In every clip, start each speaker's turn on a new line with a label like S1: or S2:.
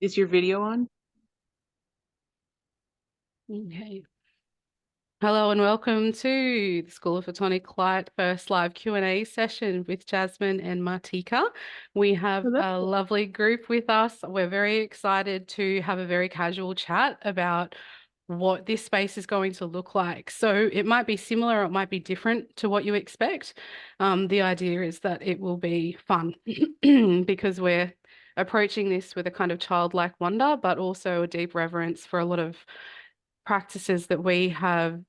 S1: Is your video on?
S2: Okay. Hello and welcome to the School of Photonic Light first live Q&A session with Jasmine and Martika. We have
S1: Hello.
S2: a lovely group with us. We're very excited to have a very casual chat about what this space is going to look like. So it might be similar or it might be different to what you expect. The idea is that it will be fun because we're approaching this with a kind of childlike wonder, but also a deep reverence for a lot of practices that we have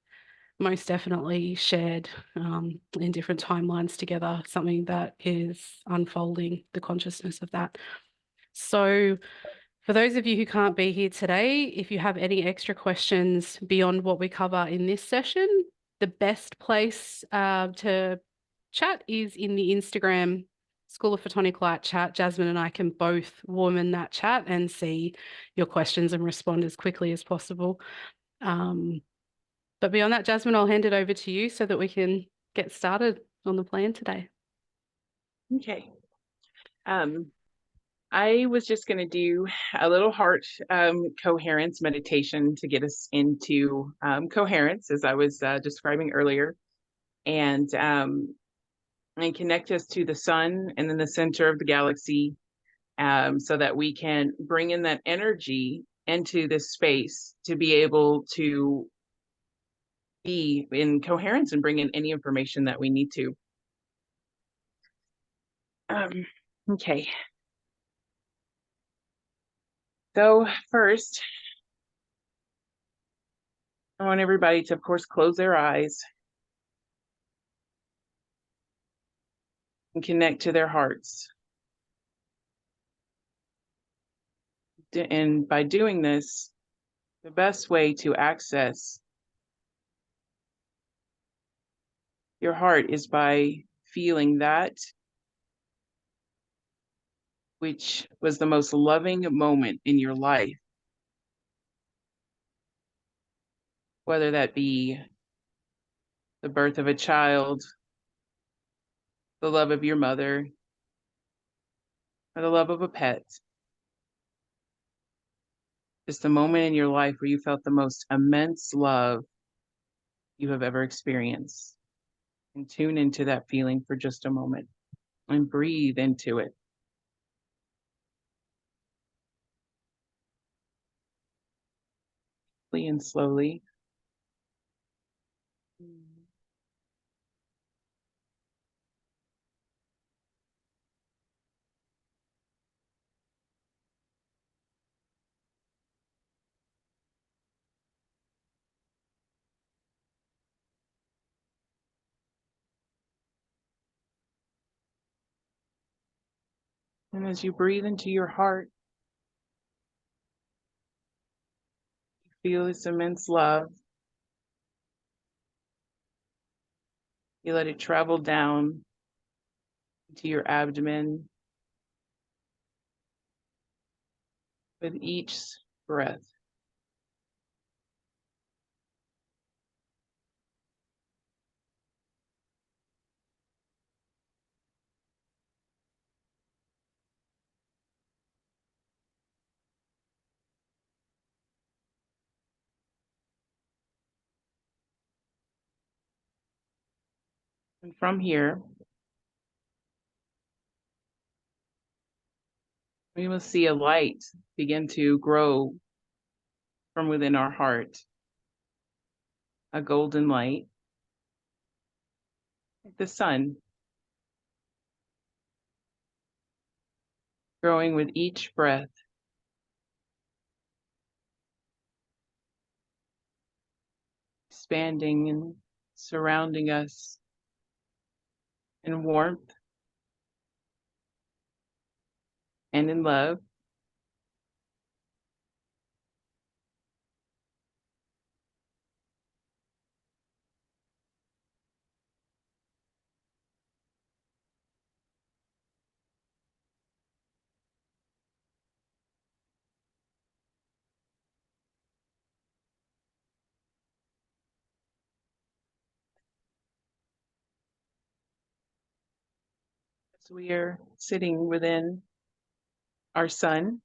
S2: most definitely shared in different timelines together, something that is unfolding the consciousness of that. So for those of you who can't be here today, if you have any extra questions beyond what we cover in this session, the best place to chat is in the Instagram School of Photonic Light chat. Jasmine and I can both warm that chat and see your questions and respond as quickly as possible. But beyond that, Jasmine, I'll hand it over to you so that we can get started on the plan today.
S1: Okay. I was just going to do a little heart coherence meditation to get us into coherence, as I was describing earlier, and connect us to the sun and then the center of the galaxy, so that we can bring in that energy into this space to be able to be in coherence and bring in any information that we need to. Okay. So first, I want everybody to, of course, close their eyes and connect to their hearts. And by doing this, the best way to access your heart is by feeling that which was the most loving moment in your life, whether that be the birth of a child, the love of your mother, or the love of a pet. Just the moment in your life where you felt the most immense love you have ever experienced. And tune into that feeling for just a moment and breathe into it. And slowly. And as you breathe into your heart, you feel this immense love. You let it travel down into your abdomen with each breath. And from here, we will see a light begin to grow from within our heart, a golden light, like the sun, growing with each breath, expanding and surrounding us in warmth and in love. As we are sitting within our sun,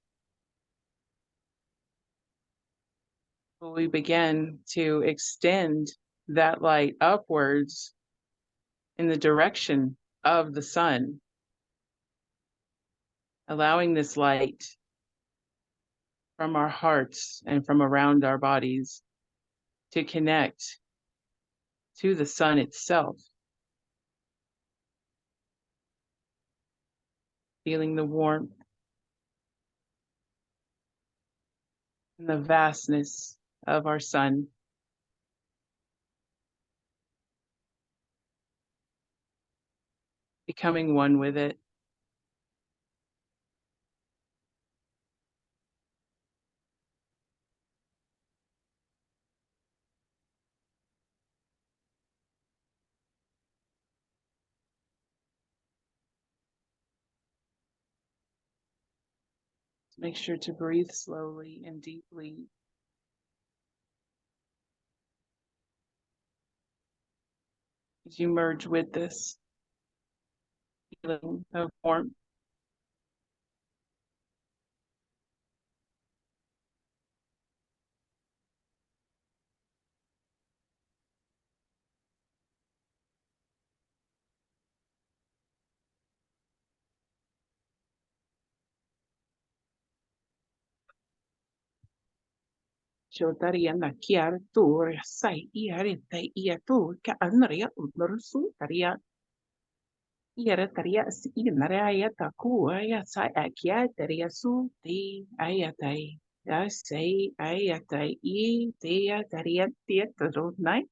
S1: we begin to extend that light upwards in the direction of the sun, allowing this light from our hearts and from around our bodies to connect to the sun itself, feeling the warmth and the vastness of our sun, becoming one with it. Make sure to breathe slowly and deeply as you merge with this feeling of warmth. Shotariana kiar tur sai iarita iatur ka anria ursu taria iara taria si inaria taku aya sai akia taria su ti ayatai ya sai ayatai I tia taria tia night.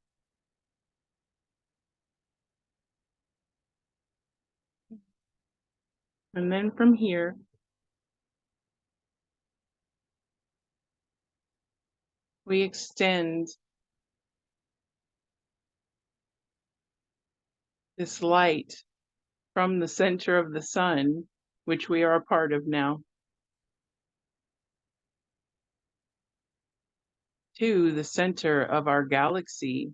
S1: And then from here, we extend this light from the center of the sun, which we are a part of now, to the center of our galaxy,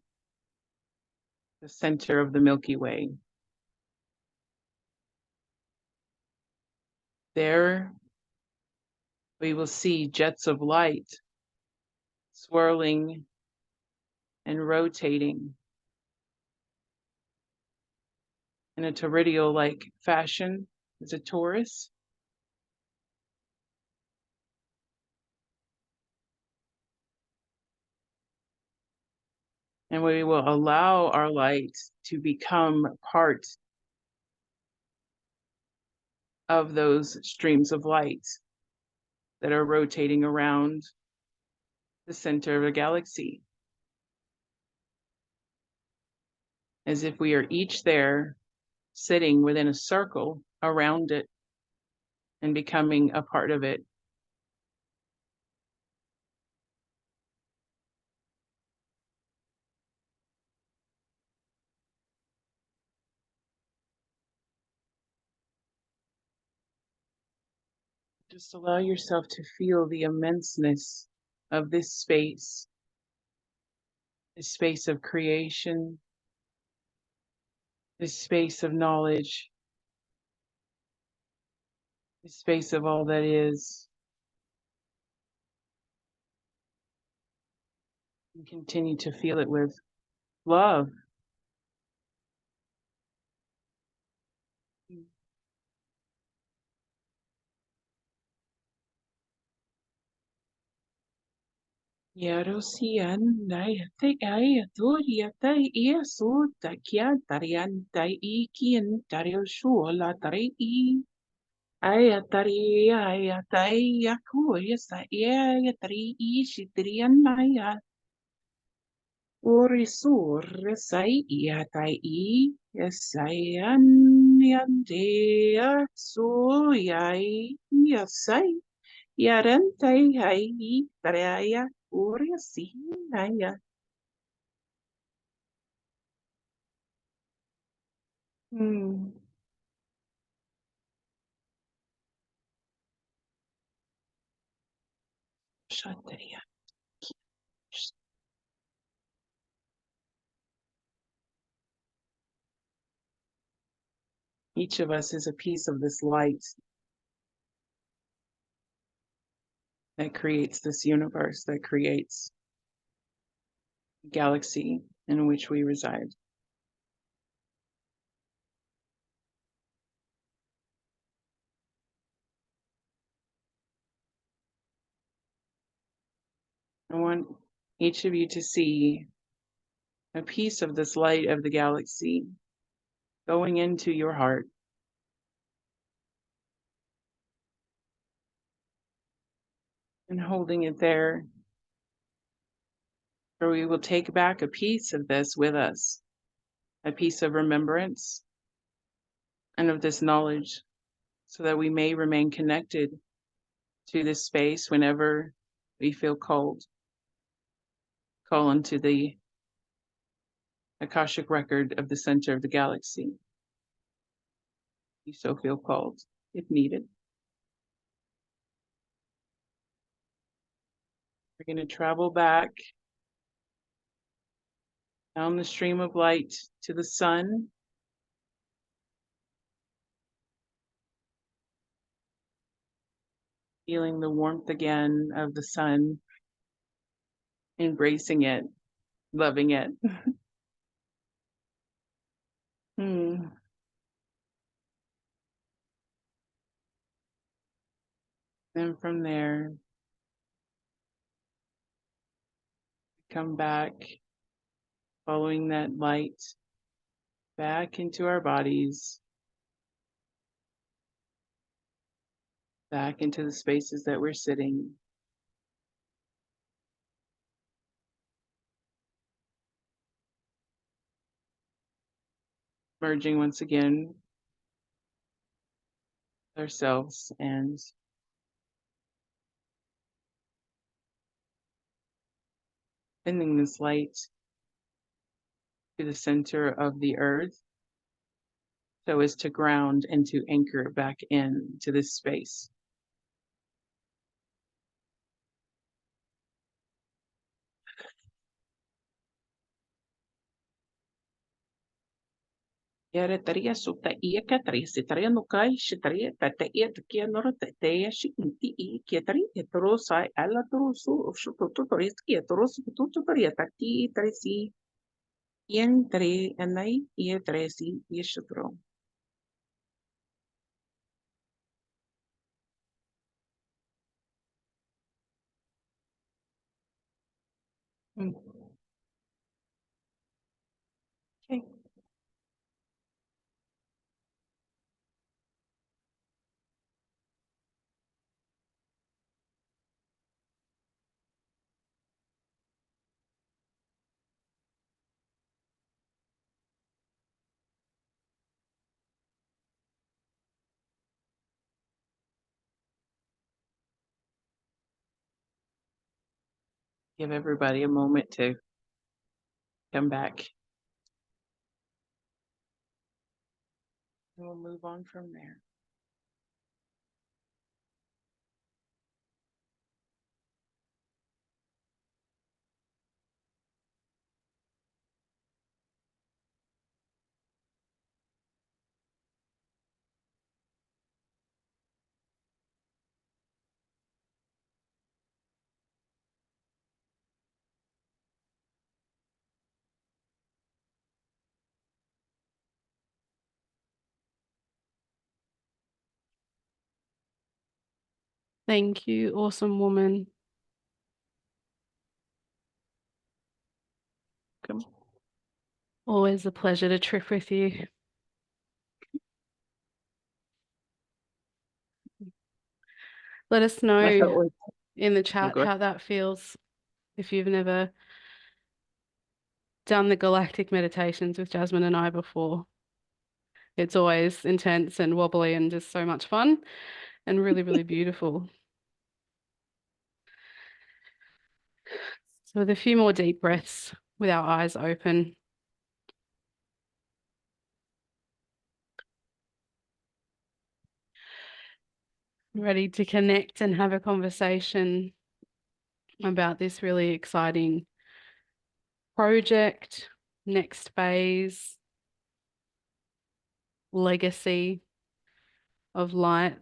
S1: the center of the Milky Way. There we will see jets of light swirling and rotating in a torridial-like fashion as a torus. And we will allow our light to become part of those streams of light that are rotating around the center of a galaxy, as if we are each there sitting within a circle around it and becoming a part of it. Just allow yourself to feel the immenseness of this space of creation, this space of knowledge, this space of all that is. And continue to feel it with love. Yarosian nai ai toria tai ia so takia tarian tai ikian tario shuola tari I ai tai aku yesa ia tari I shitrian naya ori sur sai ia tai I yesayan yandea so yai yesai yarentai hai taraya ori si naya. Shantaria. Each of us is a piece of this light that creates this universe, that creates galaxy in which we reside. I want each of you to see a piece of this light of the galaxy going into your heart. And holding it there, for we will take back a piece of this with us, a piece of remembrance and of this knowledge, so that we may remain connected to this space whenever we feel called. Call into the Akashic record of the center of the galaxy. You so feel called, if needed. We're going to travel back down the stream of light to the sun. Feeling the warmth again of the sun, embracing it, loving it. And from there, come back, following that light back into our bodies, back into the spaces that we're sitting. Merging once again with ourselves and sending this light to the center of the earth so as to ground and to anchor back in to this space. Yere taria suta ia katari sitaria no kai shitaria tata ia takia nora tatea shikinti I kietari etoro sai ala toro su of shuto toris kietoro su tutu taria taki tarisi ien tare anai ia taresi ia shutro. Okay. Give everybody a moment to come back. And we'll move on from there.
S2: Thank you, awesome woman.
S1: Come.
S2: Always a pleasure to trip with you. Let us know in the chat how that feels if you've never done the galactic meditations with Jasmine and I before. It's always intense and wobbly and just so much fun and really, really beautiful. So with a few more deep breaths with our eyes open. Ready to connect and have a conversation about this really exciting project, next phase, legacy of light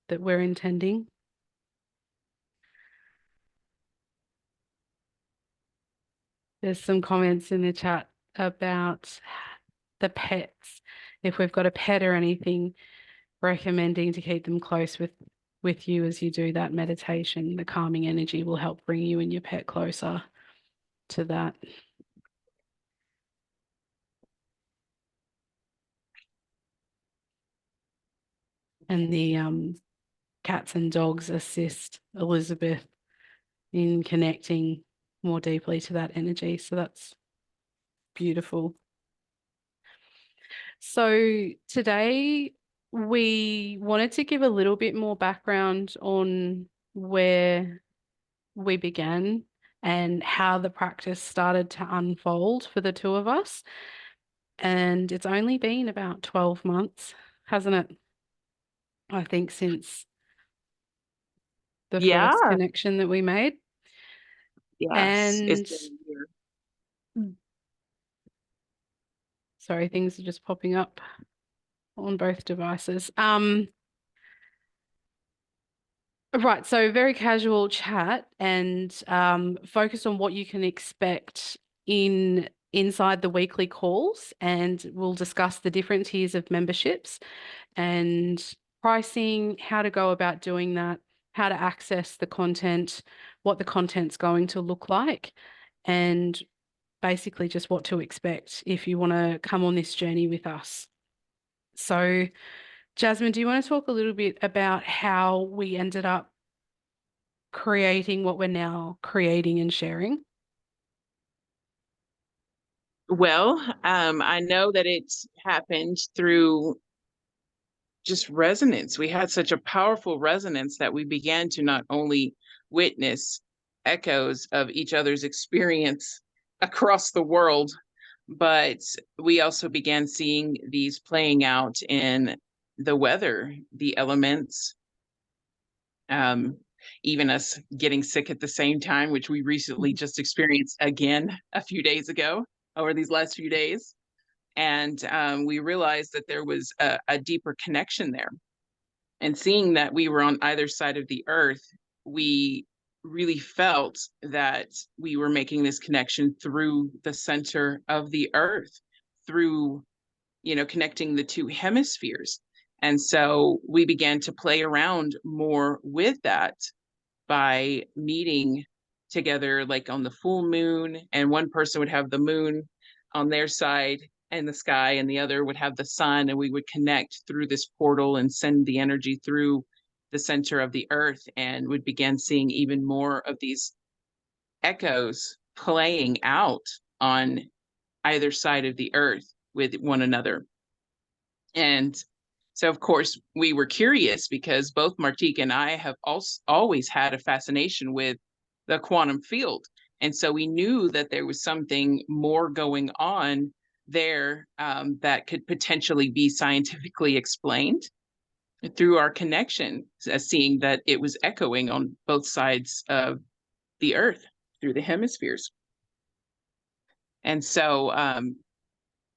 S2: that we're intending. There's some comments in the chat about the pets. If we've got a pet or anything, recommending to keep them close with you as you do that meditation. The calming energy will help bring you and your pet closer to that. And the cats and dogs assist Elizabeth in connecting more deeply to that energy. So that's beautiful. So today we wanted to give a little bit more background on where we began and how the practice started to unfold for the two of us. And it's only been about 12 months, hasn't it? I think since the
S1: Yeah,
S2: first connection that we made.
S1: yes, it's
S2: And
S1: been a year.
S2: sorry, things are just popping up on both devices. Right, so very casual chat and focus on what you can expect inside the weekly calls, and we'll discuss the different tiers of memberships and pricing, how to go about doing that, how to access the content, what the content's going to look like, and basically just what to expect if you want to come on this journey with us. So, Jasmine, do you want to talk a little bit about how we ended up creating what we're now creating and sharing?
S1: Well, I know that it's happened through just resonance. We had such a powerful resonance that we began to not only witness echoes of each other's experience across the world, but we also began seeing these playing out in the weather, the elements, um, even us getting sick at the same time, which we recently just experienced again a few days ago, over these last few days. And we realized that there was a deeper connection there. And seeing that we were on either side of the earth, we really felt that we were making this connection through the center of the earth, through, connecting the two hemispheres. And so we began to play around more with that by meeting together, like on the full moon, and one person would have the moon on their side and the sky, and the other would have the sun, and we would connect through this portal and send the energy through the center of the earth, and would begin seeing even more of these echoes playing out on either side of the earth with one another. And so, of course, we were curious because both Martika and I have also always had a fascination with the quantum field. And so we knew that there was something more going on there, that could potentially be scientifically explained through our connection, seeing that it was echoing on both sides of the earth through the hemispheres. And so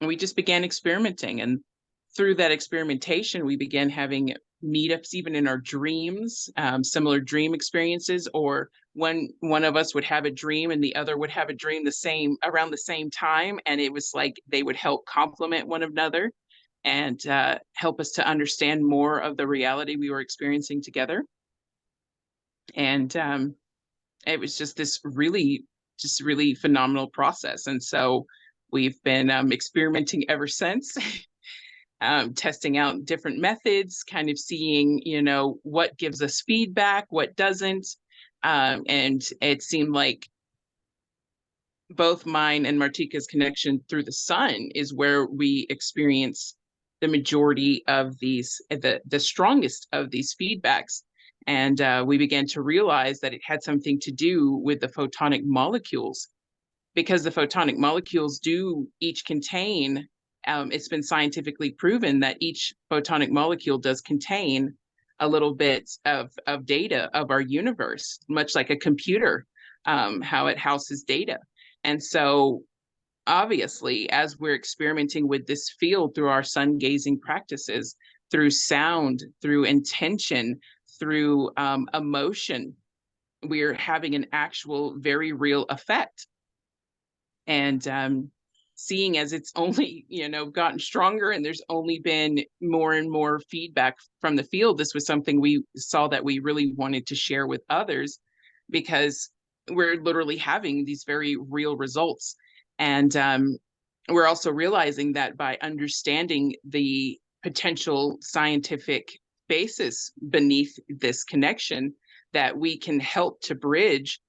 S1: we just began experimenting. And through that experimentation, we began having meetups even in our dreams, similar dream experiences, or when one of us would have a dream and the other would have a dream around the same time. And it was like they would help complement one another and help us to understand more of the reality we were experiencing together. And it was just this really phenomenal process. And so we've been experimenting ever since. Testing out different methods, kind of seeing, what gives us feedback, what doesn't. And it seemed like both mine and Martika's connection through the sun is where we experience the majority of the strongest of these feedbacks. And we began to realize that it had something to do with the photonic molecules, because the photonic molecules do each contain, it's been scientifically proven that each photonic molecule does contain a little bit of data of our universe, much like a computer, how it houses data. And so obviously, as we're experimenting with this field through our sun gazing practices, through sound, through intention, through emotion, we're having an actual very real effect. And seeing as it's only, gotten stronger, and there's only been more and more feedback from the field, this was something we saw that we really wanted to share with others, because we're literally having these very real results. And we're also realizing that by understanding the potential scientific basis beneath this connection, that we can help to bridge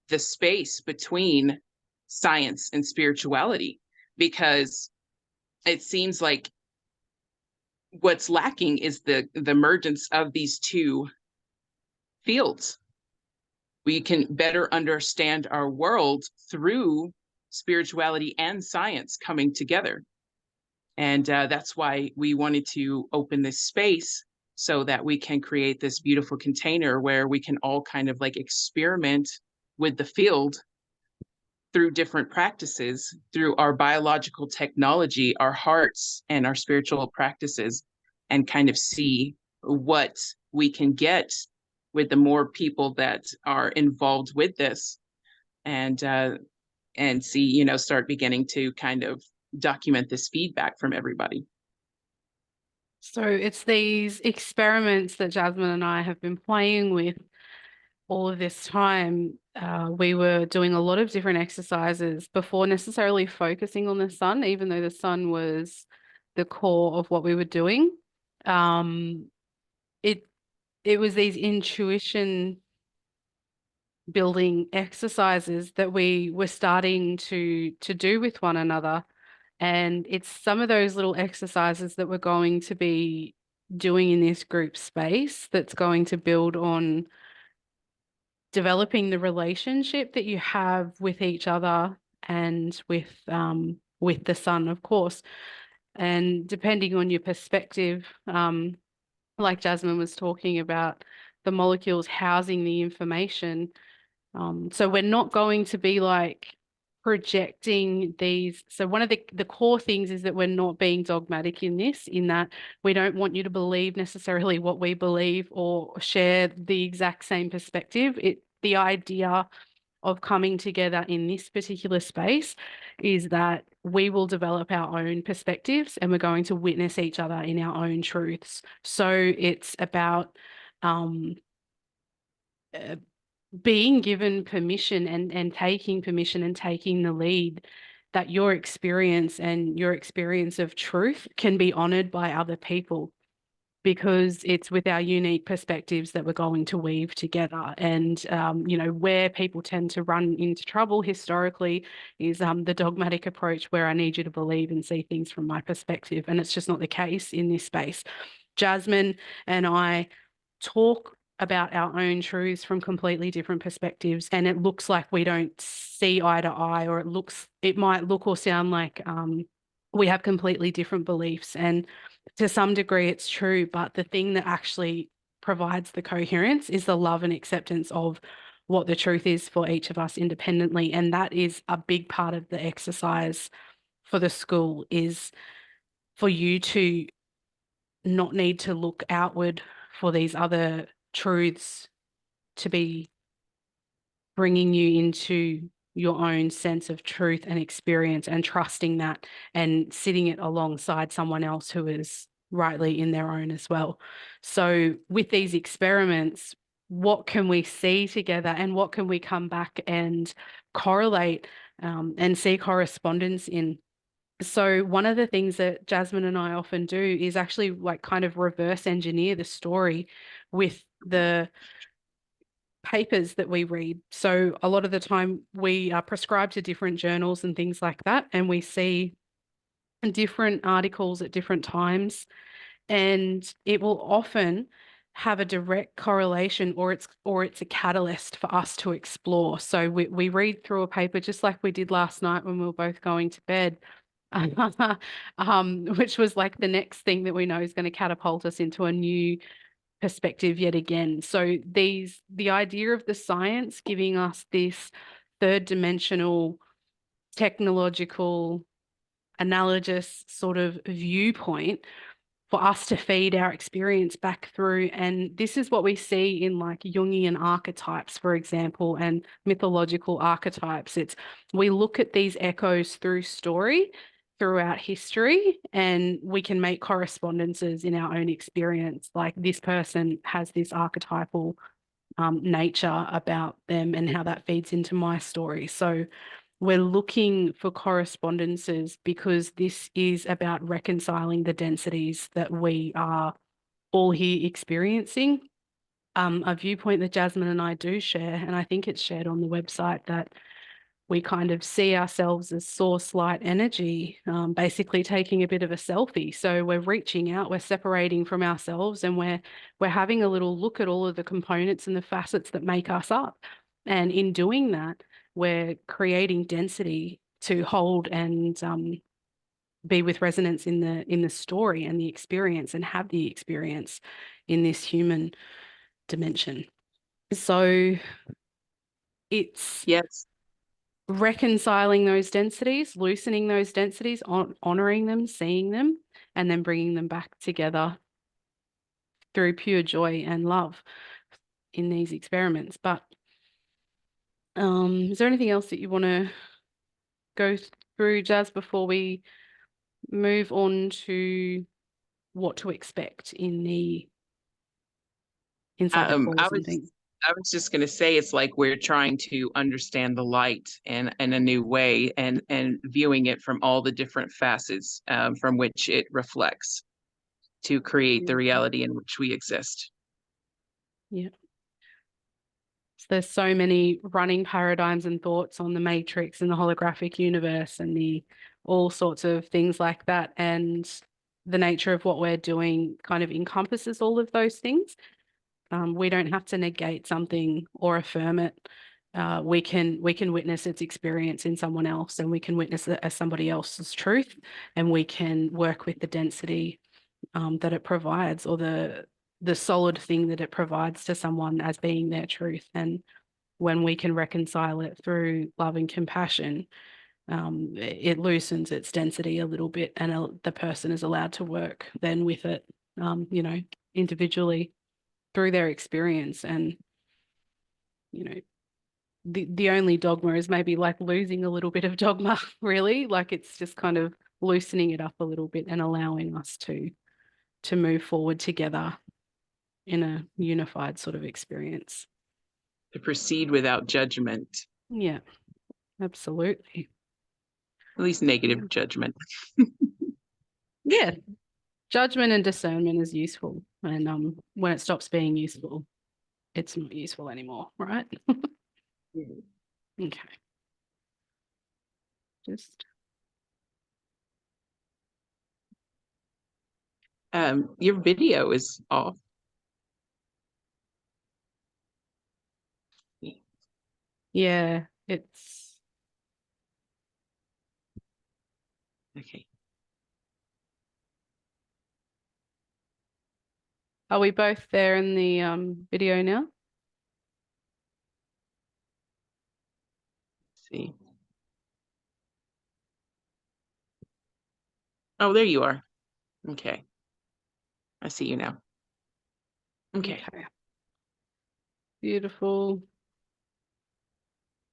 S1: the space between science and spirituality, because it seems like what's lacking is the emergence of these two fields. We can better understand our world through spirituality and science coming together. And that's why we wanted to open this space, so that we can create this beautiful container where we can all kind of like experiment with the field through different practices, through our biological technology, our hearts, and our spiritual practices, and kind of see what we can get with the more people that are involved with this. And see, start beginning to kind of document this feedback from everybody.
S2: So it's these experiments that Jasmine and I have been playing with all of this time. We were doing a lot of different exercises before necessarily focusing on the sun, even though the sun was the core of what we were doing. Um, it it was these intuition building exercises that we were starting to do with one another. And it's some of those little exercises that we're going to be doing in this group space that's going to build on developing the relationship that you have with each other and with the sun, of course. And depending on your perspective, like Jasmine was talking about, the molecules housing the information. So we're not going to be like projecting these. So one of the core things is that we're not being dogmatic in this, in that we don't want you to believe necessarily what we believe or share the exact same perspective. The idea of coming together in this particular space is that we will develop our own perspectives and we're going to witness each other in our own truths. So it's about um, uh, being given permission and taking permission and taking the lead, that your experience and your experience of truth can be honored by other people, because it's with our unique perspectives that we're going to weave together. And, where people tend to run into trouble historically is the dogmatic approach, where I need you to believe and see things from my perspective. And it's just not the case in this space. Jasmine and I talk about our own truths from completely different perspectives, and it looks like we don't see eye to eye, or it might look or sound like we have completely different beliefs. And to some degree it's true, but the thing that actually provides the coherence is the love and acceptance of what the truth is for each of us independently. And that is a big part of the exercise for the school, is for you to not need to look outward for these other truths to be bringing you into your own sense of truth and experience, and trusting that and sitting it alongside someone else who is rightly in their own as well. So with these experiments, what can we see together, and what can we come back and correlate and see correspondence in? So one of the things that Jasmine and I often do is actually like kind of reverse engineer the story with the papers that we read. So a lot of the time we are prescribed to different journals and things like that, and we see different articles at different times, and it will often have a direct correlation, or it's a catalyst for us to explore. So we read through a paper just like we did last night when we were both going to bed. Which was like the next thing that we know is going to catapult us into a new perspective yet again. So the idea of the science giving us this third dimensional technological analogous sort of viewpoint for us to feed our experience back through. And this is what we see in like Jungian archetypes, for example, and mythological archetypes. We look at these echoes through story throughout history, and we can make correspondences in our own experience. Like this person has this archetypal nature about them and how that feeds into my story. So we're looking for correspondences because this is about reconciling the densities that we are all here experiencing. A viewpoint that Jasmine and I do share, and I think it's shared on the website, that we kind of see ourselves as source light energy, basically taking a bit of a selfie. So we're reaching out, we're separating from ourselves, and we're having a little look at all of the components and the facets that make us up. And in doing that, we're creating density to hold and be with resonance in the story and the experience, and have the experience in this human dimension. So it's
S1: Yes.
S2: reconciling those densities, loosening those densities, honoring them, seeing them, and then bringing them back together through pure joy and love in these experiments. But is there anything else that you want to go through, Jazz, before we move on to what to expect inside the
S1: I
S2: calls and
S1: was
S2: things?
S1: I was just going to say it's like we're trying to understand the light in a new way, and viewing it from all the different facets from which it reflects to create the
S2: Beautiful.
S1: reality in which we exist.
S2: Yeah. So there's so many running paradigms and thoughts on the matrix and the holographic universe and the all sorts of things like that. And the nature of what we're doing kind of encompasses all of those things. We don't have to negate something or affirm it. We can witness its experience in someone else, and we can witness it as somebody else's truth, and we can work with the density that it provides, or the solid thing that it provides to someone as being their truth. And when we can reconcile it through love and compassion, it loosens its density a little bit, and the person is allowed to work then with it, individually through their experience. And, the only dogma is maybe like losing a little bit of dogma, really. Like it's just kind of loosening it up a little bit and allowing us to move forward together in a unified sort of experience.
S1: To proceed without judgment,
S2: Yeah, absolutely.
S1: at least negative judgment.
S2: Yeah, judgment and discernment is useful. And when it stops being useful, it's not useful anymore, right? Okay. Just
S1: Your video is off.
S2: yeah, it's
S1: Okay.
S2: are we both there in the video now?
S1: Let's see. Oh, there you are. Okay. I see you now. Okay.
S2: Okay. Beautiful.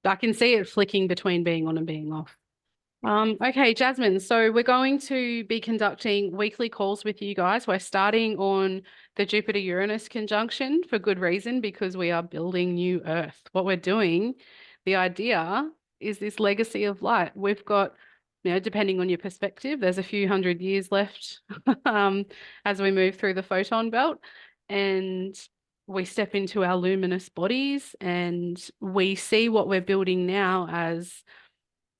S2: I can see it flicking between being on and being off. Okay, Jasmine, so we're going to be conducting weekly calls with you guys. We're starting on the Jupiter-Uranus conjunction for good reason, because we are building new Earth. What we're doing, the idea is this legacy of light. We've got, depending on your perspective, there's a few hundred years left as we move through the photon belt, and we step into our luminous bodies, and we see what we're building now as,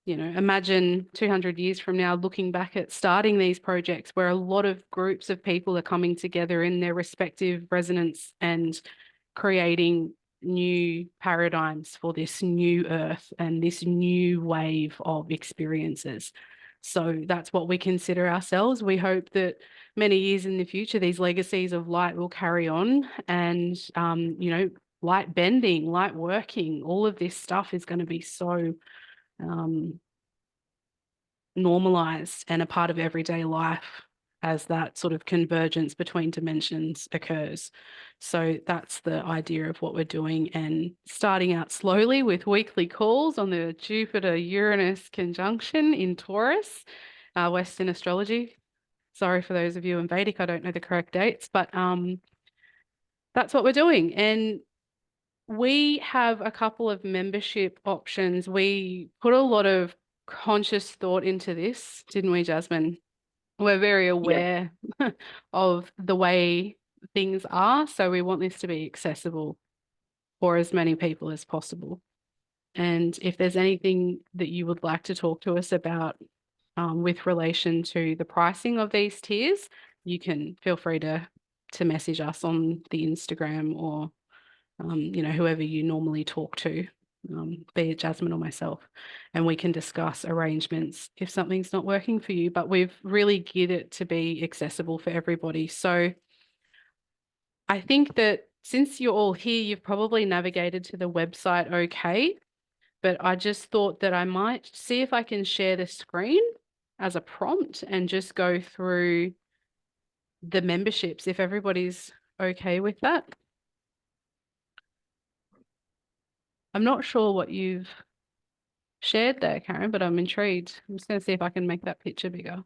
S2: imagine 200 years from now, looking back at starting these projects where a lot of groups of people are coming together in their respective resonance and creating new paradigms for this new Earth and this new wave of experiences. So that's what we consider ourselves. We hope that many years in the future, these legacies of light will carry on, and, light bending, light working, all of this stuff is going to be so normalized and a part of everyday life. as that sort of convergence between dimensions occurs. So that's the idea of what we're doing, and starting out slowly with weekly calls on the Jupiter-Uranus conjunction in Taurus, Western astrology. Sorry for those of you in Vedic, I don't know the correct dates, but that's what we're doing. And we have a couple of membership options. We put a lot of conscious thought into this, didn't we, Jasmine? We're very
S1: Yes.
S2: aware of the way things are, so we want this to be accessible for as many people as possible. And if there's anything that you would like to talk to us about with relation to the pricing of these tiers, you can feel free to message us on the Instagram, or whoever you normally talk to, be it Jasmine or myself, and we can discuss arrangements if something's not working for you. But we've really geared it to be accessible for everybody. So I think that since you're all here, you've probably navigated to the website okay, but I just thought that I might see if I can share the screen as a prompt and just go through the memberships, if everybody's okay with that. I'm not sure what you've shared there, Karen, but I'm intrigued. I'm just going to see if I can make that picture bigger.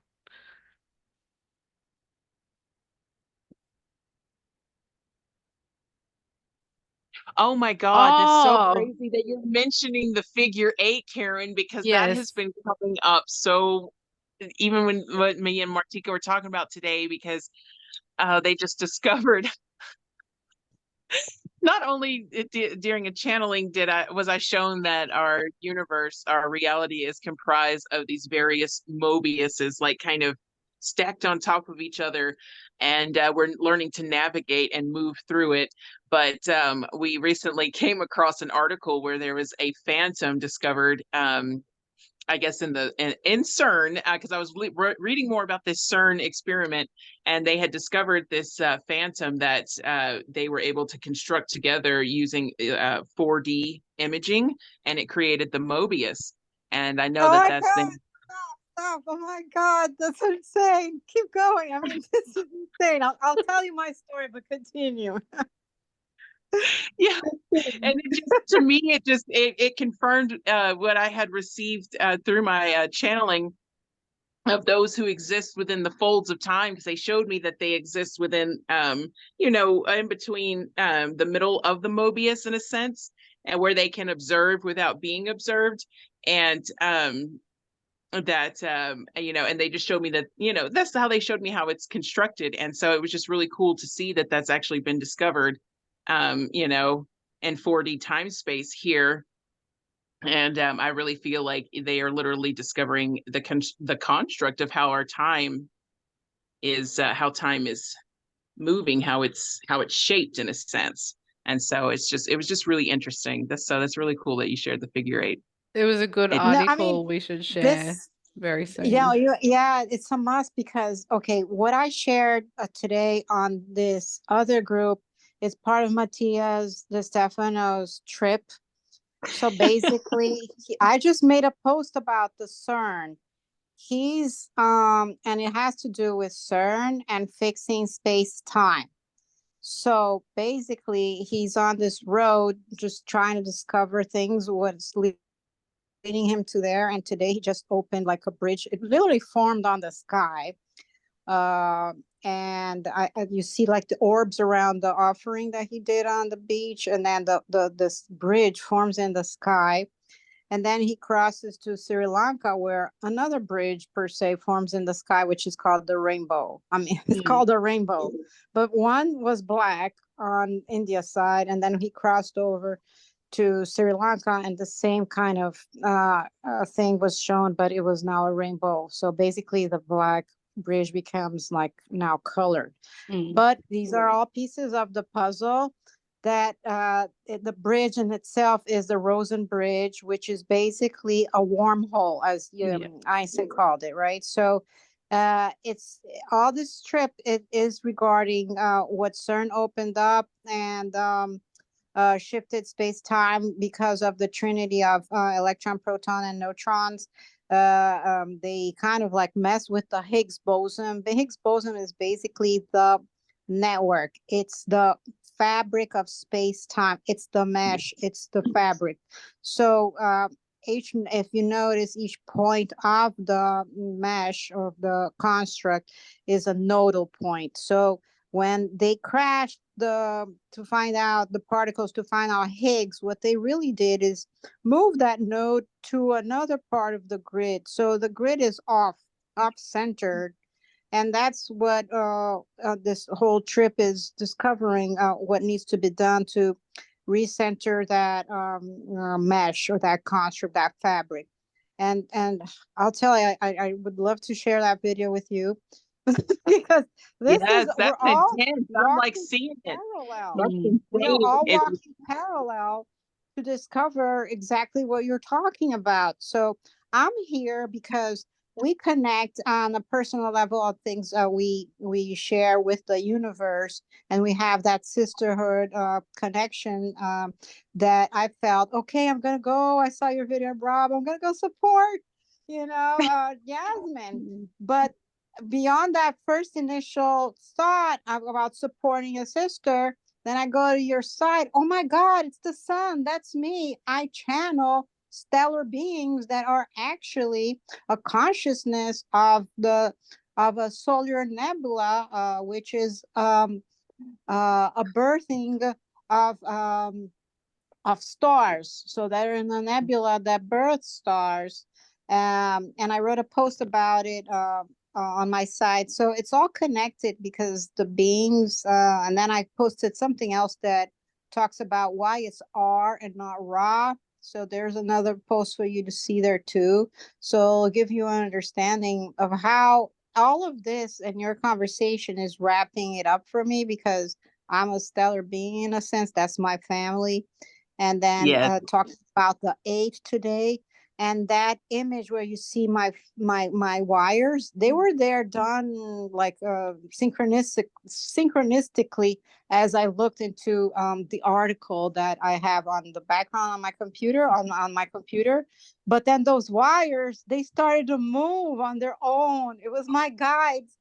S1: Oh my God, that's so
S2: Oh,
S1: crazy that you're mentioning the figure eight, Karen, because that has
S2: yes.
S1: been coming up. So even when what me and Martika were talking about today, because they just discovered not only during a channeling was I shown that our universe, our reality is comprised of these various Mobiuses, like kind of stacked on top of each other, and we're learning to navigate and move through it. But we recently came across an article where there was a phantom discovered, I guess in CERN, because I was reading more about this CERN experiment, and they had discovered this phantom that they were able to construct together using 4D imaging, and it created the Mobius. And I know
S3: Oh
S1: that
S3: my
S1: that's the
S3: God, stop. Oh my God, that's insane. Keep going. I mean, this is insane. I'll tell you my story, but continue.
S1: yeah. And it just, to me, it confirmed what I had received through my channeling of those who exist within the folds of time, because they showed me that they exist within in between the middle of the Mobius, in a sense, and where they can observe without being observed. And that and they just showed me that, that's how they showed me how it's constructed. And so it was just really cool to see that that's actually been discovered in 4D time space here. And I really feel like they are literally discovering the construct of how our time is, how time is moving, how it's shaped, in a sense. And so it was just really interesting. That's really cool that you shared the figure eight.
S2: It was a good
S3: No, I mean,
S2: article we should share
S3: this,
S2: very
S3: yeah,
S2: soon.
S3: yeah, it's a must because, okay, what I shared today on this other group is part of Matthias De Stefano's trip. So basically, I just made a post about the CERN. He's and it has to do with CERN and fixing space time. So basically, he's on this road just trying to discover things, what's leading him to there. And today he just opened like a bridge. It literally formed on the sky. And you see like the orbs around the offering that he did on the beach, and then this bridge forms in the sky. And then he crosses to Sri Lanka, where another bridge per se forms in the sky, which is called the rainbow. I mean, it's called a rainbow, but one was black on India's side, and then he crossed over to Sri Lanka, and the same kind of thing was shown, but it was now a rainbow. So basically, the black bridge becomes like now colored. But these are all pieces of the puzzle. That the bridge in itself is the Rosen Bridge, which is basically a wormhole, as Einstein called it, right? So it's all this trip, it is regarding what CERN opened up, and shifted space-time because of the trinity of electron, proton, and neutrons. They kind of like mess with the Higgs boson. The Higgs boson is basically the network. It's the fabric of space-time. It's the mesh. It's the fabric. So if you notice, each point of the mesh or the construct is a nodal point. So when they crashed to find out the particles, to find out Higgs, what they really did is move that node to another part of the grid. So the grid is off-centered. And that's what this whole trip is discovering, what needs to be done to recenter that mesh or that construct, that fabric. And I'll tell you, I would love to share that video with you because
S1: Yes,
S3: we're
S1: that's
S3: all
S1: intense. I'm like
S3: walking
S1: seeing it.
S3: parallel.
S1: That's
S3: We are
S1: insane.
S3: all
S1: It's
S3: walking parallel to discover exactly what you're talking about. So I'm here because we connect on a personal level of things we share with the universe, and we have that sisterhood connection that I felt, okay, I'm gonna go. I saw your video, Rob. I'm gonna go support, Jasmine. But beyond that first initial thought about supporting a sister, then I go to your side. Oh my God, it's the sun. That's me. I channel stellar beings that are actually a consciousness of a solar nebula, which is a birthing of stars. So they're in a nebula that birth stars. And I wrote a post about it on my site. So it's all connected because the beings, and then I posted something else that talks about why it's R and not Ra. So there's another post for you to see there too. So it'll give you an understanding of how all of this and your conversation is wrapping it up for me, because I'm a stellar being in a sense. That's my family. And then
S1: yes.
S3: talking about the 8 today, and that image where you see my wires, they were there done like synchronistically as I looked into the article that I have on the background on my computer, on my computer. But then those wires, they started to move on their own. It was my guides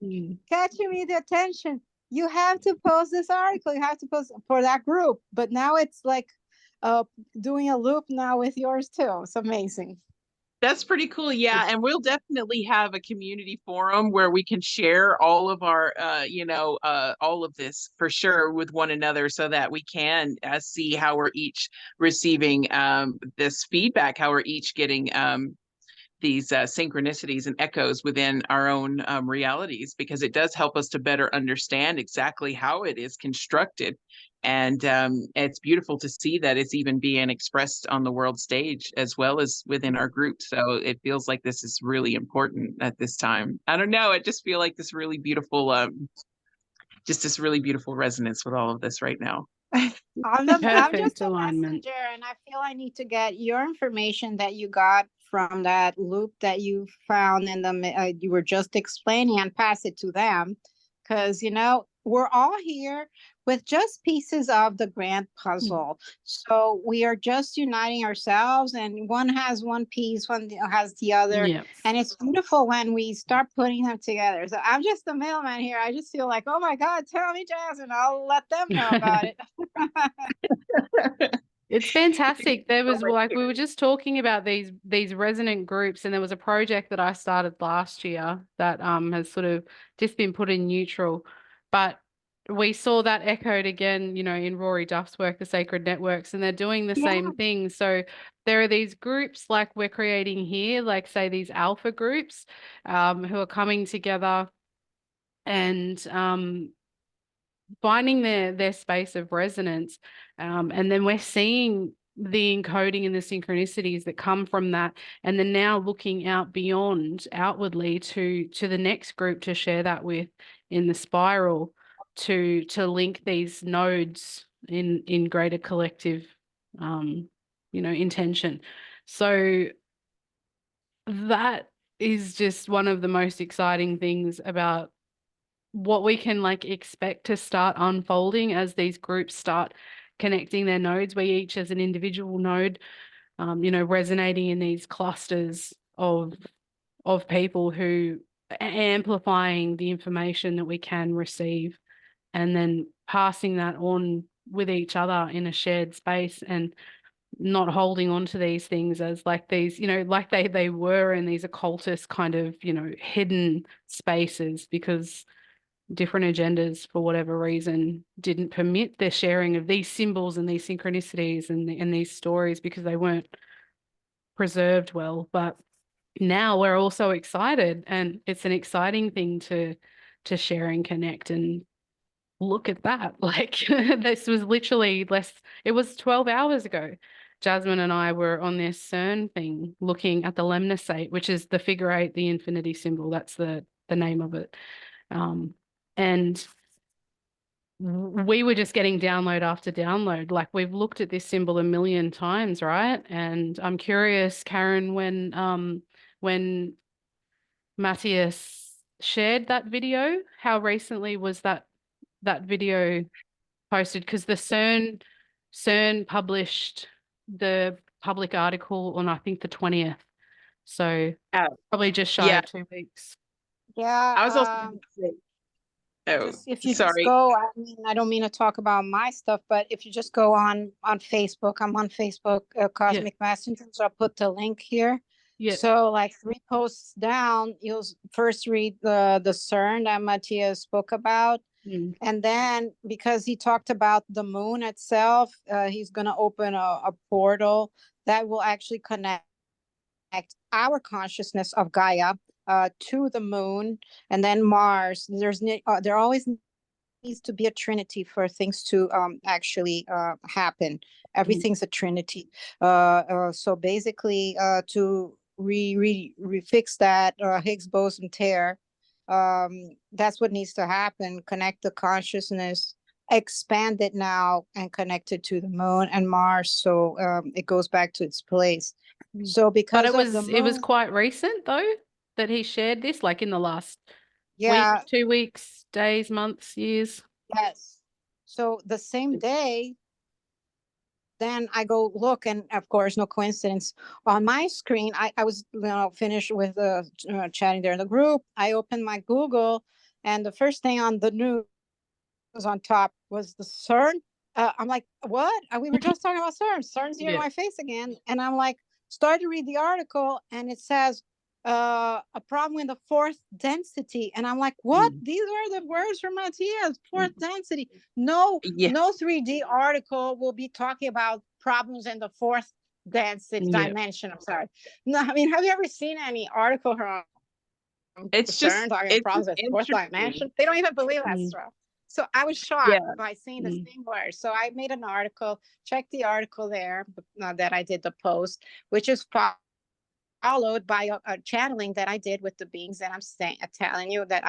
S3: catching me the attention. You have to post this article. You have to post for that group. But now it's like doing a loop now with yours too. It's amazing.
S1: That's pretty cool. Yeah. And we'll definitely have a community forum where we can share all of our, all of this for sure with one another, so that we can see how we're each receiving this feedback, how we're each getting these synchronicities and echoes within our own realities, because it does help us to better understand exactly how it is constructed. And it's beautiful to see that it's even being expressed on the world stage as well as within our group. So it feels like this is really important at this time. I don't know. I just feel like this really beautiful, just this really beautiful resonance with all of this right now.
S3: I'm just
S2: Perfect
S3: a
S2: alignment.
S3: messenger, and I feel I need to get your information that you got from that loop that you found in the you were just explaining, and pass it to them, because we're all here with just pieces of the grand puzzle. So we are just uniting ourselves, and one has one piece, one has the other.
S2: Yeah.
S3: And it's beautiful when we start putting them together. So I'm just the middleman here. I just feel like, oh my God, tell me, Jazz, and I'll let them know about it.
S2: It's fantastic. There was
S1: Right
S2: like
S1: here.
S2: we were just talking about these resonant groups, and there was a project that I started last year that has sort of just been put in neutral. But we saw that echoed again, in Rory Duff's work, the Sacred Networks, and they're doing the same thing. So there are these groups like we're creating here, like say these alpha groups, who are coming together and finding their space of resonance, and then we're seeing the encoding and the synchronicities that come from that, and then now looking out beyond outwardly to the next group to share that with in the spiral, to link these nodes in greater collective intention. So that is just one of the most exciting things about what we can like expect to start unfolding as these groups start connecting their nodes. We each as an individual node, you know, resonating in these clusters of people who are amplifying the information that we can receive, and then passing that on with each other in a shared space, and not holding on to these things as like these, you know, like they were in these occultist kind of, you know, hidden spaces, because different agendas for whatever reason didn't permit the sharing of these symbols and these synchronicities and these stories, because they weren't preserved well. But now we're all so excited, and it's an exciting thing to share and connect. And look at that. Like this was literally it was 12 hours ago. Jasmine and I were on this CERN thing looking at the lemniscate, which is the figure 8, the infinity symbol. That's the name of it. And we were just getting download after download. Like, we've looked at this symbol a million times, right? And I'm curious, Karen, when Matthias shared that video, how recently was that video posted? Because the CERN published the public article on, I think, the 20th. So probably just shy of 2 weeks.
S3: Yeah.
S1: I was also gonna say,
S3: if you just
S1: sorry.
S3: go, I mean, I don't mean to talk about my stuff, but if you just go on Facebook, I'm on Facebook, Cosmic Messengers. I'll put the link here.
S2: Yeah.
S3: So like 3 posts down, you'll first read the CERN that Matthias spoke about. And then, because he talked about the moon itself, he's going to open a portal that will actually connect our consciousness of Gaia to the moon, and then Mars. There always needs to be a trinity for things to actually happen. Everything's a trinity. So basically, to refix that Higgs boson tear, that's what needs to happen. Connect the consciousness, expand it now, and connect it to the moon and Mars, so it goes back to its place. So because
S2: but it was quite recent though that he shared this, like in the last week, 2 weeks, days, months, years.
S3: Yes. So the same day, then I go look, and of course, no coincidence, on my screen, I was, you know, finished with chatting there in the group. I opened my Google, and the first thing on the news on top was the CERN. I'm like, what? We were just talking about CERN. CERN's here in my face again. And I'm like, started to read the article, and it says a problem with the fourth density. And I'm like, what? These are the words from Matthias, fourth density. No 3D article will be talking about problems in the fourth density dimension. I'm sorry. No, I mean, have you ever seen any article from CERN talking about problems in fourth dimension? They don't even believe that stuff. So I was shocked by seeing the same word. So I made an article, check the article there that I did the post, which is followed by a channeling that I did with the beings that I'm telling you that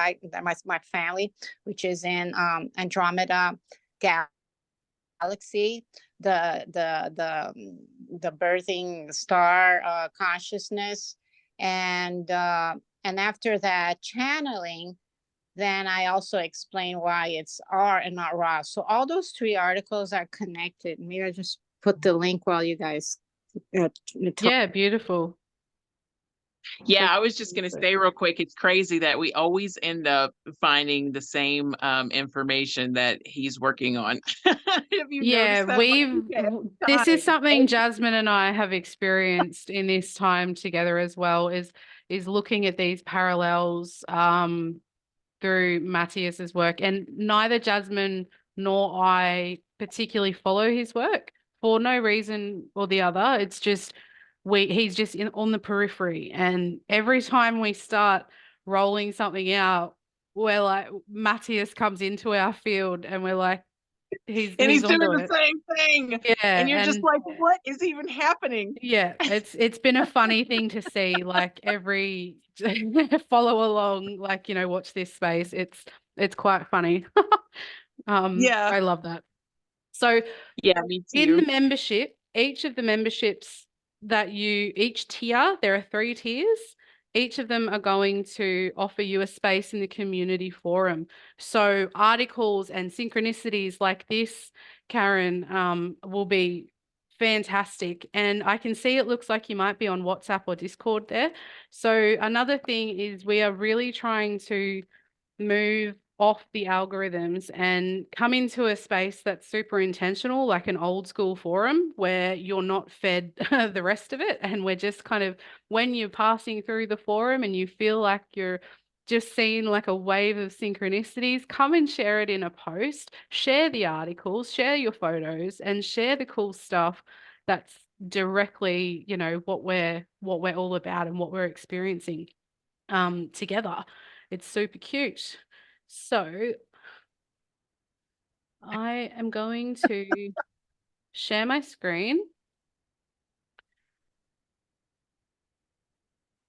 S3: my family, which is in Andromeda galaxy, the birthing star consciousness, and after that channeling, then I also explain why it's R and not Ra. So all those 3 articles are connected. Maybe I just put the link while you guys talk.
S2: Yeah, beautiful.
S1: Yeah, I was just going to say real quick, it's crazy that we always end up finding the same information that he's working on. Have you noticed that?
S2: This is something Jasmine and I have experienced in this time together as well, is looking at these parallels through Matthias's work. And neither Jasmine nor I particularly follow his work for no reason or the other. It's just he's just on the periphery, and every time we start rolling something out, we're like, Matthias comes into our field, and we're like, he's
S1: doing the same thing.
S2: Yeah,
S1: and you're just like, what is even happening?
S2: Yeah, it's been a funny thing to see, like every follow along, like, you know, watch this space. It's quite funny. I love that. So
S1: yeah, me too.
S2: In the membership, each of the memberships each tier, there are 3 tiers. each of them are going to offer you a space in the community forum. So articles and synchronicities like this, Karen, will be fantastic. And I can see it looks like you might be on WhatsApp or Discord there. So another thing is we are really trying to move off the algorithms and come into a space that's super intentional, like an old school forum where you're not fed the rest of it. And we're just kind of, when you're passing through the forum and you feel like you're just seeing like a wave of synchronicities, come and share it in a post, share the articles, share your photos, and share the cool stuff that's directly, you know, what we're all about and what we're experiencing together. It's super cute. So I am going to share my screen.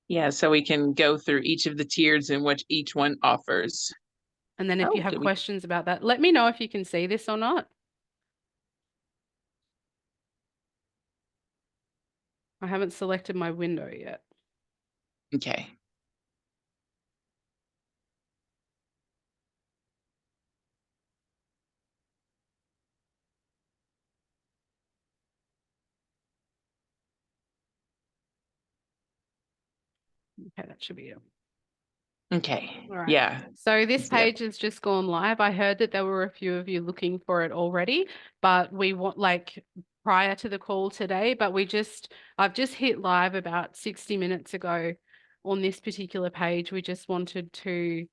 S1: Yeah, so we can go through each of the tiers and what each one offers.
S2: And then if you have questions about that, let me know if you can see this or not. I haven't selected my window yet.
S1: Okay.
S2: Okay, that should be it.
S1: Okay.
S2: All right.
S1: Yeah.
S2: So this page has just gone live. I heard that there were a few of you looking for it already, but we want like prior to the call today, but I've just hit live about 60 minutes ago on this particular page. We just wanted to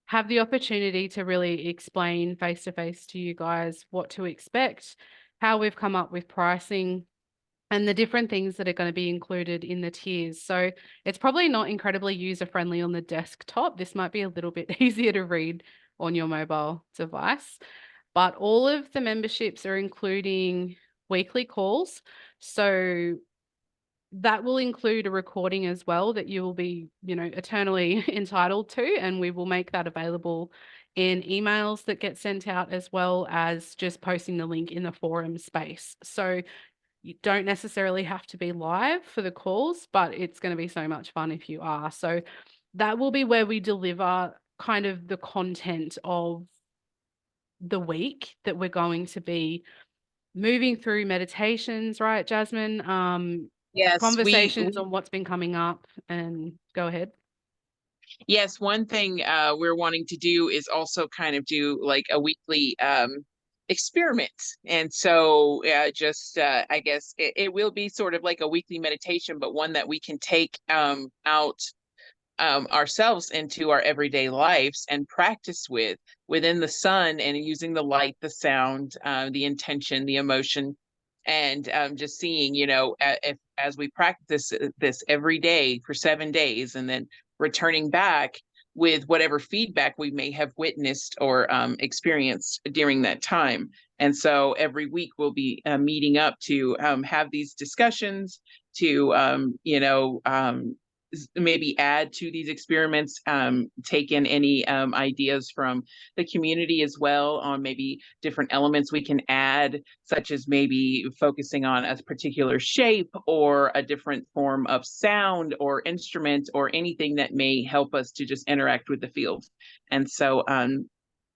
S2: have the opportunity to really explain face to face to you guys what to expect, how we've come up with pricing, and the different things that are going to be included in the tiers. So it's probably not incredibly user-friendly on the desktop. This might be a little bit easier to read on your mobile device, but all of the memberships are including weekly calls. So that will include a recording as well that you will be, you know, eternally entitled to, and we will make that available in emails that get sent out, as well as just posting the link in the forum space. So you don't necessarily have to be live for the calls, but it's going to be so much fun if you are. So that will be where we deliver kind of the content of the week that we're going to be moving through meditations, right, Jasmine?
S1: Yes,
S2: Conversations on what's been coming up, and go ahead.
S1: Yes, one thing we're wanting to do is also kind of do like a weekly experiment. And so just I guess it will be sort of like a weekly meditation, but one that we can take out ourselves into our everyday lives and practice within the sun, and using the light, the sound, the intention, the emotion, and just seeing, you know, if, as we practice this every day for 7 days, and then returning back with whatever feedback we may have witnessed or experienced during that time. And so every week we'll be meeting up to have these discussions, to maybe add to these experiments, take in any ideas from the community as well on maybe different elements we can add, such as maybe focusing on a particular shape or a different form of sound or instrument or anything that may help us to just interact with the field. And so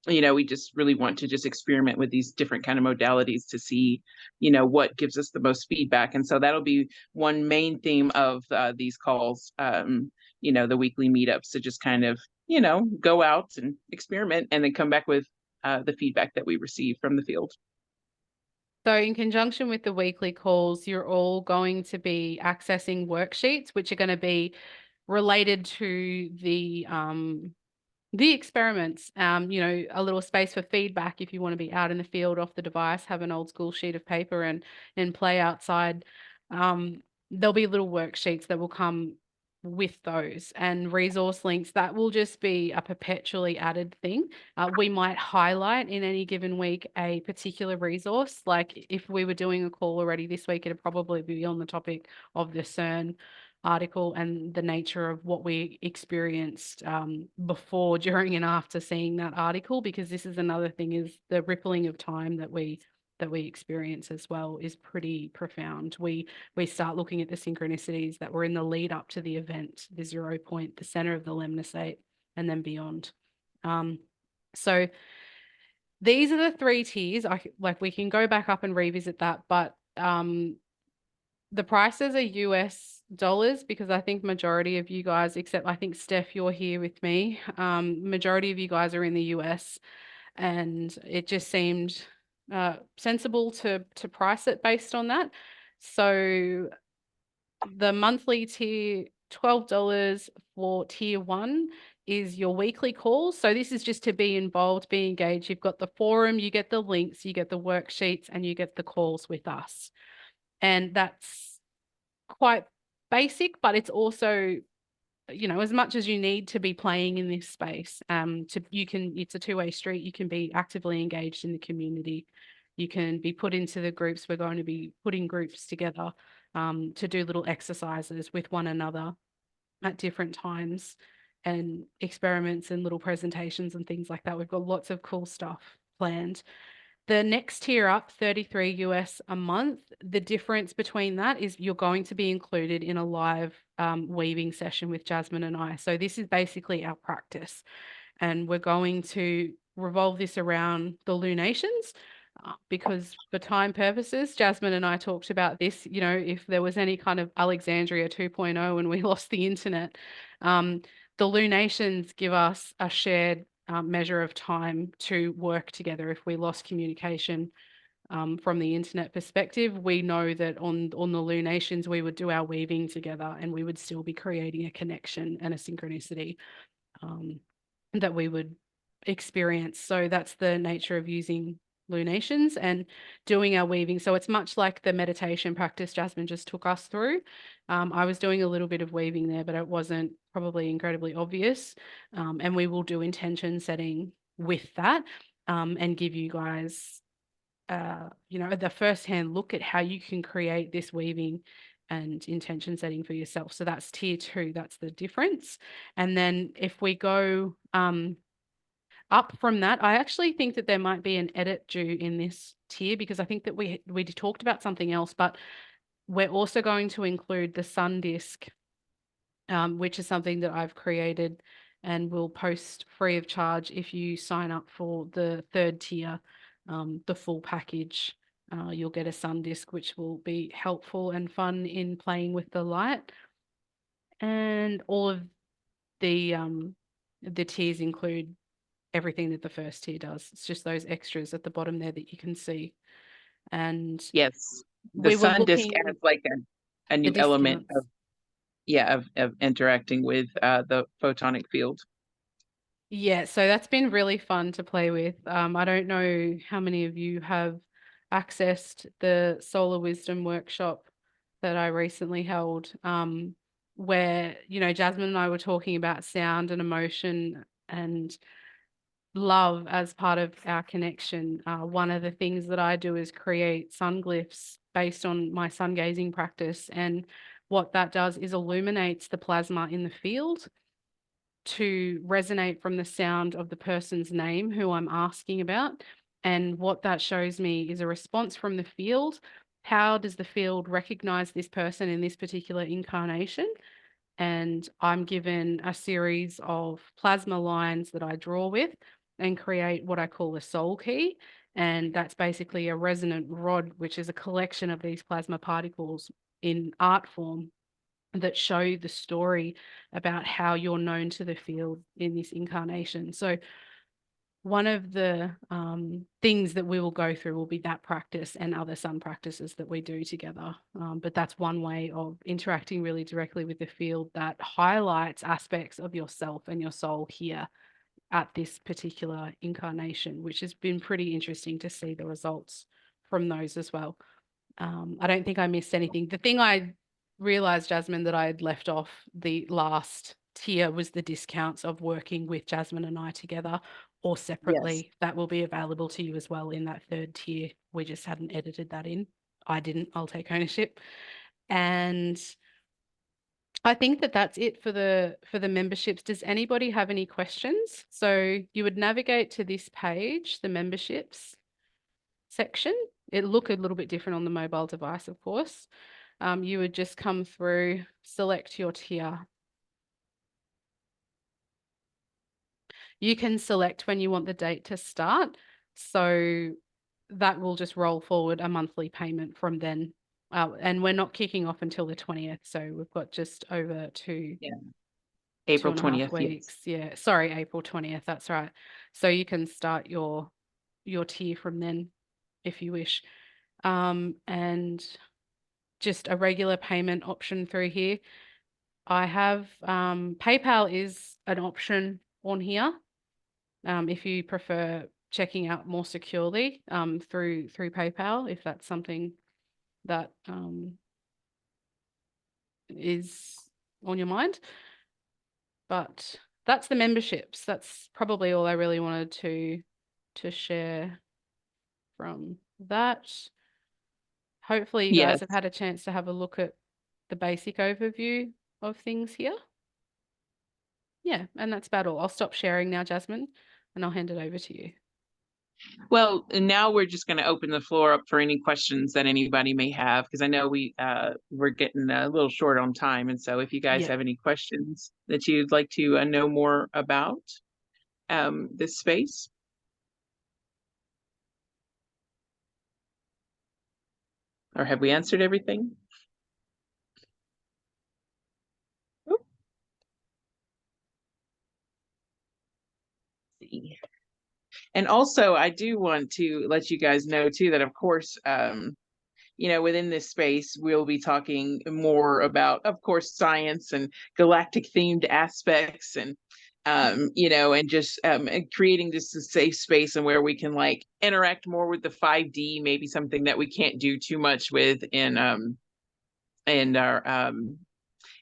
S1: you know, we just really want to just experiment with these different kind of modalities to see, you know, what gives us the most feedback. And so that'll be one main theme of these calls, you know, the weekly meetups, to just kind of, you know, go out and experiment and then come back with the feedback that we receive from the field.
S2: So in conjunction with the weekly calls, you're all going to be accessing worksheets, which are going to be related to the experiments, you know, a little space for feedback if you want to be out in the field off the device, have an old school sheet of paper and play outside. There'll be little worksheets that will come with those, and resource links that will just be a perpetually added thing. We might highlight in any given week a particular resource. Like if we were doing a call already this week, it'd probably be on the topic of the CERN article and the nature of what we experienced before, during, and after seeing that article, because this is another thing, is the rippling of time that we that we experience as well is pretty profound. We start looking at the synchronicities that were in the lead up to the event, the 0 point, the center of the lemniscate, and then beyond. So these are the 3 tiers. We can go back up and revisit that, but the prices are US dollars, because I think majority of you guys, except I think Steph, you're here with me. Majority of you guys are in the US, and it just seemed sensible to price it based on that. So the monthly tier, $12 for tier 1 is your weekly calls. So this is just to be involved, be engaged. You've got the forum, you get the links, you get the worksheets, and you get the calls with us. And that's quite basic, but it's also, you know, as much as you need to be playing in this space, it's a two-way street. You can be actively engaged in the community. You can be put into the groups. We're going to be putting groups together to do little exercises with one another at different times, and experiments and little presentations and things like that. We've got lots of cool stuff planned. The next tier up, 33 US a month, the difference between that is you're going to be included in a live weaving session with Jasmine and I. So this is basically our practice, and we're going to revolve this around the lunations, because for time purposes, Jasmine and I talked about this, you know, if there was any kind of Alexandria 2.0 and we lost the internet, the lunations give us a shared measure of time to work together. If we lost communication from the internet perspective, we know that on the lunations, we would do our weaving together, and we would still be creating a connection and a synchronicity that we would experience. So that's the nature of using lunations and doing our weaving. So it's much like the meditation practice Jasmine just took us through. I was doing a little bit of weaving there, but it wasn't probably incredibly obvious. And we will do intention setting with that, and give you guys, you know, the first-hand look at how you can create this weaving and intention setting for yourself. So that's tier 2. That's the difference. And then if we go up from that, I actually think that there might be an edit due in this tier, because I think that we talked about something else, but we're also going to include the sun disk, which is something that I've created and will post free of charge if you sign up for the 3rd tier, the full package. You'll get a sun disk, which will be helpful and fun in playing with the light. And all of the tiers include everything that the first tier does. It's just those extras at the bottom there that you can see. And
S1: Yes, the
S2: we were
S1: sun disk
S2: looking
S1: adds like a new
S2: the
S1: element
S2: discounts.
S1: of interacting with the photonic field.
S2: Yeah, so that's been really fun to play with. I don't know how many of you have accessed the Solar Wisdom workshop that I recently held, where, you know, Jasmine and I were talking about sound and emotion and love as part of our connection. One of the things that I do is create sun glyphs based on my sun gazing practice. And what that does is illuminates the plasma in the field to resonate from the sound of the person's name who I'm asking about. And what that shows me is a response from the field. How does the field recognize this person in this particular incarnation? And I'm given a series of plasma lines that I draw with and create what I call a soul key. And that's basically a resonant rod, which is a collection of these plasma particles in art form that show the story about how you're known to the field in this incarnation. So one of the things that we will go through will be that practice and other sun practices that we do together. But that's one way of interacting really directly with the field that highlights aspects of yourself and your soul here at this particular incarnation, which has been pretty interesting to see the results from those as well. I don't think I missed anything. The thing I realized, Jasmine, that I had left off the last tier was the discounts of working with Jasmine and I together or separately.
S1: Yes.
S2: That will be available to you as well in that 3rd tier. We just hadn't edited that in. I didn't. I'll take ownership. And I think that that's it for the memberships. Does anybody have any questions? So you would navigate to this page, the memberships section, it look a little bit different on the mobile device, of course. You would just come through, select your tier. You can select when you want the date to start. So that will just roll forward a monthly payment from then. And we're not kicking off until the 20th. So we've got just over
S1: April
S2: 2.5
S1: 20th.
S2: weeks. Yeah. Sorry, April 20th. That's right. So you can start your tier from then if you wish. And just a regular payment option through here. I have PayPal is an option on here. If you prefer checking out more securely through PayPal, if that's something that is on your mind. But that's the memberships. That's probably all I really wanted to share from that. Hopefully you guys
S1: Yes.
S2: have had a chance to have a look at the basic overview of things here. Yeah, and that's about all. I'll stop sharing now, Jasmine, and I'll hand it over to you.
S1: Well, and now we're just going to open the floor up for any questions that anybody may have, because I know we're getting a little short on time. And so if you guys have any questions that you'd like to know more about this space. Or have we answered everything? And also, I do want to let you guys know too that, of course, within this space, we'll be talking more about, of course, science and galactic themed aspects, and and just creating just a safe space and where we can like interact more with the 5D, maybe something that we can't do too much with in our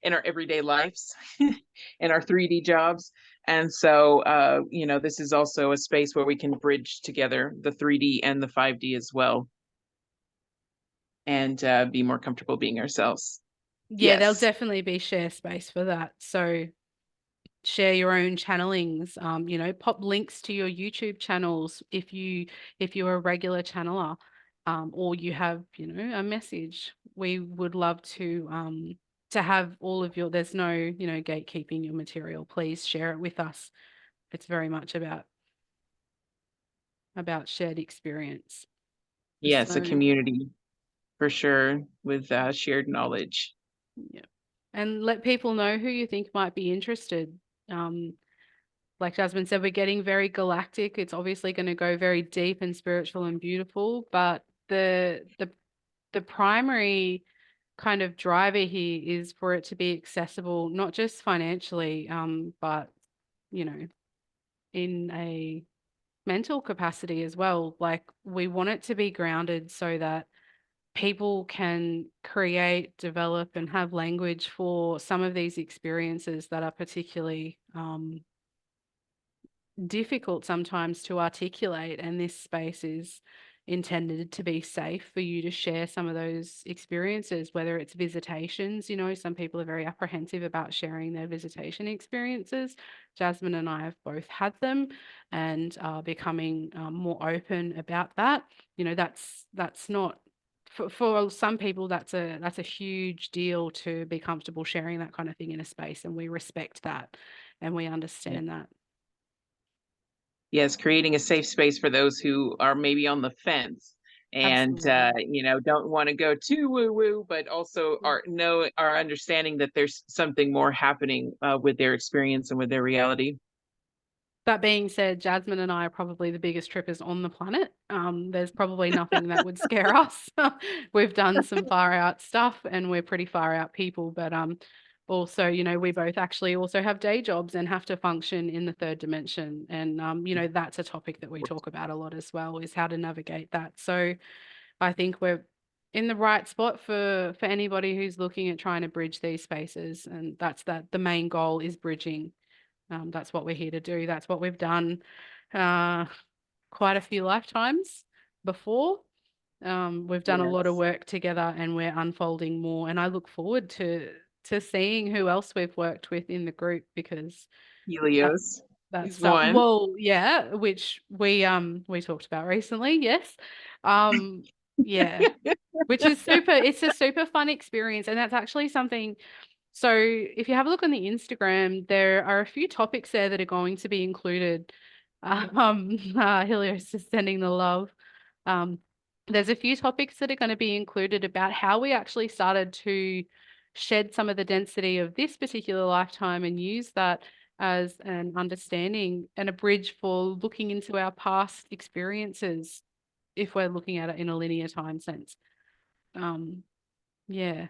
S1: everyday lives, in our 3D jobs. And so, this is also a space where we can bridge together the 3D and the 5D as well, and be more comfortable being ourselves.
S2: Yeah, there'll
S1: Yes.
S2: definitely be share space for that. So share your own channelings, pop links to your YouTube channels if you're a regular channeler, or you have, a message. We would love to have all of your, there's no, gatekeeping your material. Please share it with us. It's very much about shared experience.
S1: Yes, a
S2: So,
S1: community for sure, with shared knowledge.
S2: yeah. And let people know who you think might be interested. Like Jasmine said, we're getting very galactic. It's obviously going to go very deep and spiritual and beautiful, but the primary kind of driver here is for it to be accessible, not just financially, but in a mental capacity as well. Like, we want it to be grounded so that people can create, develop, and have language for some of these experiences that are particularly difficult sometimes to articulate, and this space is intended to be safe for you to share some of those experiences, whether it's visitations. Some people are very apprehensive about sharing their visitation experiences. Jasmine and I have both had them and are becoming more open about that. That's not for some people, that's a huge deal to be comfortable sharing that kind of thing in a space, and we respect that and we understand that.
S1: Yes, creating a safe space for those who are maybe on the fence and don't want to go too woo woo, but also are understanding that there's something more happening with their experience and with their reality.
S2: That being said, Jasmine and I are probably the biggest trippers on the planet. There's probably nothing that would scare us. We've done some far out stuff and we're pretty far out people, but also, we both actually also have day jobs and have to function in the third dimension. And, that's a topic that we talk about a lot as well, is how to navigate that. So I think we're in the right spot for anybody who's looking at trying to bridge these spaces. And that's the main goal is bridging. That's what we're here to do. That's what we've done quite a few lifetimes before. We've done a lot of work together and we're unfolding more. And I look forward to seeing who else we've worked with in the group, because
S1: Helios.
S2: that's
S1: one.
S2: Well, yeah, which we talked about recently. Yes. Yeah, which is super, it's a super fun experience. And that's actually something. So if you have a look on the Instagram, there are a few topics there that are going to be included. Helios is sending the love. There's a few topics that are going to be included about how we actually started to shed some of the density of this particular lifetime and use that as an understanding and a bridge for looking into our past experiences if we're looking at it in a linear time sense. Yeah,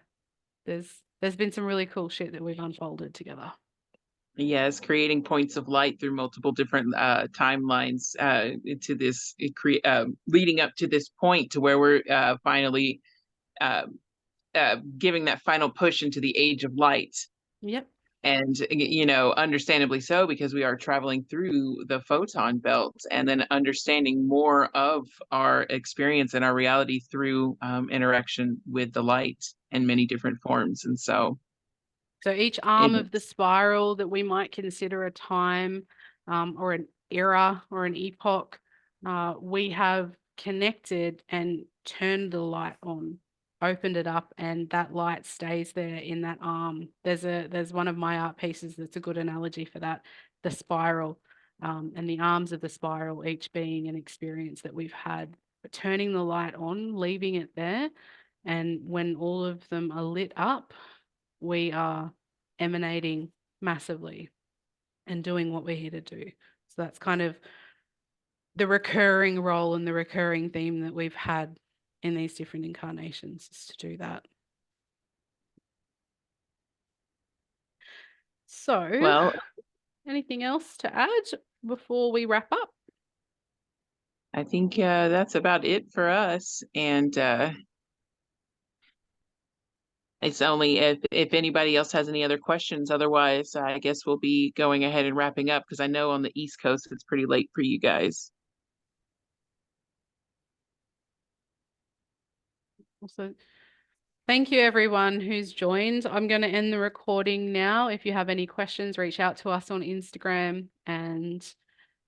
S2: there's been some really cool shit that we've unfolded together.
S1: Yes, creating points of light through multiple different timelines into this, leading up to this point to where we're finally uh, giving that final push into the age of light.
S2: Yep.
S1: And, you know, understandably so, because we are traveling through the photon belt and then understanding more of our experience and our reality through interaction with the light in many different forms. And so
S2: each arm of the spiral that we might consider a time or an era or an epoch, we have connected and turned the light on, opened it up, and that light stays there in that arm. There's one of my art pieces that's a good analogy for that, the spiral, and the arms of the spiral, each being an experience that we've had, but turning the light on, leaving it there. And when all of them are lit up, we are emanating massively and doing what we're here to do. So that's kind of the recurring role and the recurring theme that we've had in these different incarnations, is to do that. So,
S1: well,
S2: anything else to add before we wrap up?
S1: I think that's about it for us. And it's only if anybody else has any other questions. Otherwise, I guess we'll be going ahead and wrapping up, because I know on the East Coast it's pretty late for you guys.
S2: Also, thank you everyone who's joined. I'm going to end the recording now. If you have any questions, reach out to us on Instagram and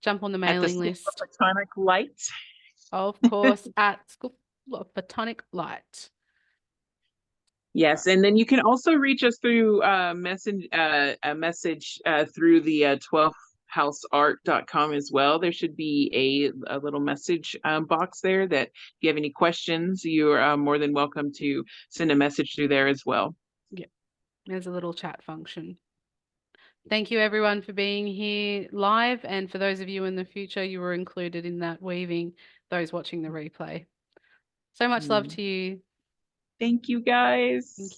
S2: jump on the mailing list.
S1: At the School of Photonic Light.
S2: Of course, at School of Photonic Light.
S1: Yes, and then you can also reach us through a message through the 12thhouseart.com as well. There should be a little message box there that if you have any questions, you are more than welcome to send a message through there as well.
S2: Yeah, there's a little chat function. Thank you everyone for being here live, and for those of you in the future, you were included in that weaving, those watching the replay. So much love to you.
S1: Thank you guys.
S2: Thank you.